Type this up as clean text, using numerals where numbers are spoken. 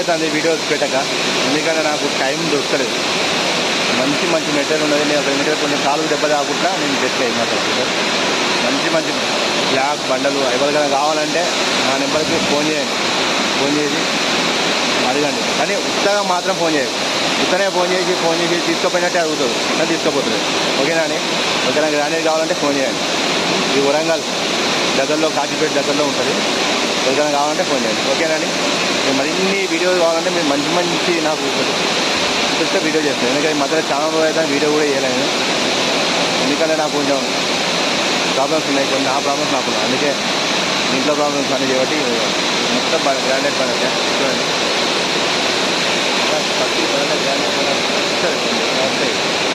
అవుతుంది వీడియోస్ పెట్టక, ఎందుకంటే నాకు టైం దొరకలేదు. మంచి మంచి మెటీరియల్ ఉన్నది. నేను ఒక మెటీరియల్ కొంచెం కాలు దెబ్బ కాకుండా నేను పెట్టలేదు మాట్లాడుతుంది. మంచి మంచి బ్లాక్ బండలు ఎవరికైనా కావాలంటే నా నెంబర్కి ఫోన్ చేయండి. ఫోన్ చేసి అడగండి, కానీ ఉత్తగా మాత్రం ఫోన్ చేయండి. ఉత్తనే ఫోన్ చేసి తీసుకుపోయినట్టే అడుగుతుంది, కానీ తీసుకుపోతుంది. ఓకేనా అండి? ఓకేనా? గ్రానైట్ కావాలంటే ఫోన్ చేయండి. ఈ వరంగల్ దగ్గరలో, కాజీపేట దగ్గరలో ఉంటుంది. ఎవరికైనా కావాలంటే ఫోన్ చేయండి. ఓకేనా అండి? మరిన్ని వీడియోలు కావాలంటే మీరు మంచి మంచి నాకు చూస్తే వీడియో చేస్తాను. ఎందుకంటే మధ్యలో చాలా రోజులు అయితే వీడియో కూడా చేయలేను. ఎందుకంటే నాకు కొంచెం ప్రాబ్లమ్స్ ఉన్నాయి, కొన్ని ఆ ప్రాబ్లమ్స్ నాకు ఉన్నాయి. అందుకే ఇంట్లో ప్రాబ్లమ్స్ అన్నీ చేయబట్టి మొత్తం గ్రానైట్ పని చూడండి.